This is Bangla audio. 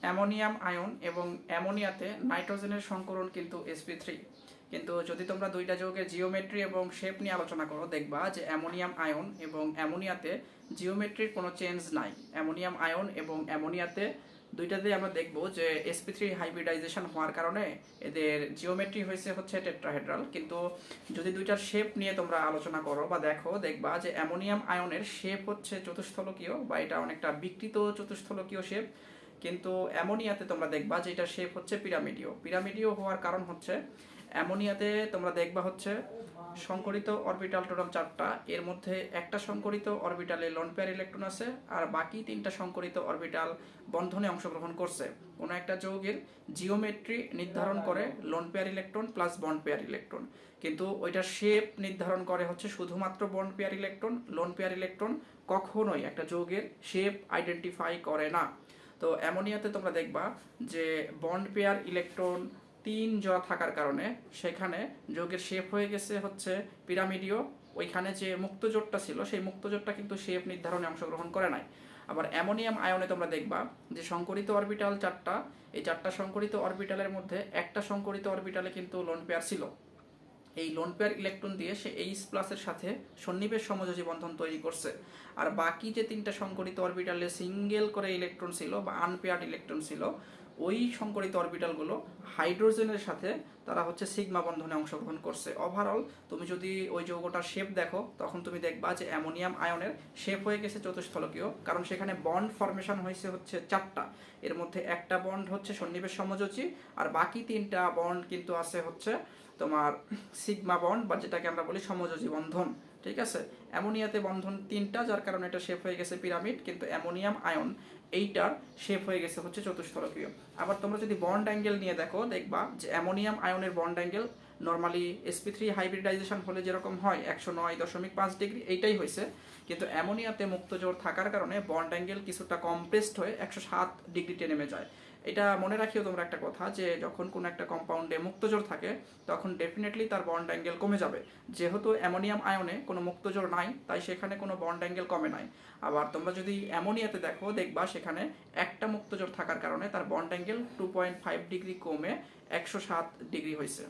অ্যামোনিয়াম আয়ন এবং অ্যামোনিয়াতে নাইট্রোজেনের সংকরণ কিন্তু sp3। কিন্তু যদি তোমরা দুইটা যৌগের জিওমেট্রি এবং শেপ নিয়ে আলোচনা করো, দেখবা যে অ্যামোনিয়াম আয়ন এবং অ্যামোনিয়াতে জিওমেট্রির কোনো চেঞ্জ নাই। অ্যামোনিয়াম আয়ন এবং অ্যামোনিয়াতে দুইটাতেই আমরা দেখব যে sp3 হাইব্রিডাইজেশন হওয়ার কারণে এদের জিওমেট্রি হয়েছে হচ্ছে টেট্রাহেড্রাল। কিন্তু যদি দুইটার শেপ নিয়ে তোমরা আলোচনা করো বা দেখো, দেখবা যে অ্যামোনিয়াম আয়নের শেপ হচ্ছে চতুস্থলকীয় বা এটা অনেকটা বিকৃত চতুস্থলকীয় শেপ। কিন্তু অ্যামোনিয়াতে তোমরা দেখবা যে এটার শেপ হচ্ছে পিরামিডীয়। পিরামিডীয় হওয়ার কারণ হচ্ছে অ্যামোনিয়াতে তোমরা দেখবা হচ্ছে সংকরিত অরবিটাল টোটাল 4টা, এর মধ্যে একটা সংকরিত অরবিটালে লোন পেয়ার ইলেকট্রন আছে আর বাকি 3টা সংকরিত অরবিটাল বন্ধনে অংশগ্রহণ করছে। কোনো একটা যৌগের জিওমেট্রি নির্ধারণ করে lone pair electron plus bond pair electron, কিন্তু ওইটার শেপ নির্ধারণ করে হচ্ছে শুধুমাত্র bond pair electron. Lone pair electron কখনোই একটা যৌগের শেপ আইডেন্টিফাই করে না। তো অ্যামোনিয়াতে তোমরা দেখবা যে বন্ড পেয়ার ইলেকট্রন 3 জোড়া থাকার কারণে সেখানে যৌগের শেপ হয়ে গেছে হচ্ছে পিরামিডীয়। ওইখানে যে মুক্ত জোটটা ছিল সেই মুক্ত জোটটা কিন্তু শেপ নির্ধারণে অংশগ্রহণ করে নাই। আবার অ্যামোনিয়াম আয়নে তোমরা দেখবা যে সংকরিত অরবিটাল 4টা, এই 4টা সংকরিত অরবিটালের মধ্যে একটা সংকরিত অরবিটালে কিন্তু লোন পেয়ার ছিল। এই লোন পেয়ার ইলেকট্রন দিয়ে সে H+ এর সাথে সন্নিবেশ সমযোজী বন্ধন তৈরি করছে। আর বাকি যে 3টা সংকরিত অরবিটালে সিঙ্গেল করে ইলেকট্রন ছিল বা আনপেয়ার্ড ইলেকট্রন ছিল, ওই সংকরিত অরবিটালগুলো হাইড্রোজেনের সাথে তারা হচ্ছে সিগমা বন্ধনে অংশগ্রহণ করছে। ওভারঅল তুমি যদি ওই যৌগটার শেপ দেখো, তখন তুমি দেখবা যে অ্যামোনিয়াম আয়নের শেপ হয়ে গেছে চতুস্থলকীয়, কারণ সেখানে বন্ড ফরমেশন হয়েছে হচ্ছে 4টা। এর মধ্যে একটা বন্ড হচ্ছে সন্নিবেশ সমযোজী আর বাকি 3টা বন্ড কিন্তু আছে হচ্ছে তোমার সিগমা বন্ড বা যেটাকে আমরা বলি সমযোজী বন্ধন। ঠিক আছে, অ্যামোনিয়াতে বন্ধন 3টা, যার কারণে এটা শেপ হয়ে গেছে পিরামিড, কিন্তু অ্যামোনিয়াম আয়ন এইটার শেপ হয়ে গেছে হচ্ছে চতুস্থলকীয়। আবার তোমরা যদি বন্ড অ্যাঙ্গেল নিয়ে দেখো, দেখবা যে অ্যামোনিয়াম আয়নের bond angle normally sp3 hybridization হলে যেরকম হয় 109.5 ডিগ্রি, এইটাই হয়েছে। কিন্তু অ্যামোনিয়াতে মুক্ত জোর থাকার কারণে বন্ড অ্যাঙ্গেল কিছুটা কমপ্রেসড হয়ে 107 ডিগ্রিতে নেমে যায়। এটা মনে রাখিও তোমরা একটা কথা, যে যখন কোনো একটা কম্পাউন্ডে মুক্তজোড় থাকে তখন ডেফিনেটলি তার বন্ড অ্যাঙ্গেল কমে যাবে। যেহেতু অ্যামোনিয়াম আয়নে কোনো মুক্তজোড় নাই, তাই সেখানে কোনো বন্ড অ্যাঙ্গেল কমে নাই। আবার তোমরা যদি অ্যামোনিয়াতে দেখো, দেখবা সেখানে একটা মুক্তজোড় থাকার কারণে তার বন্ড অ্যাঙ্গেল 2.5 ডিগ্রি কমে 107 ডিগ্রি হয়েছে।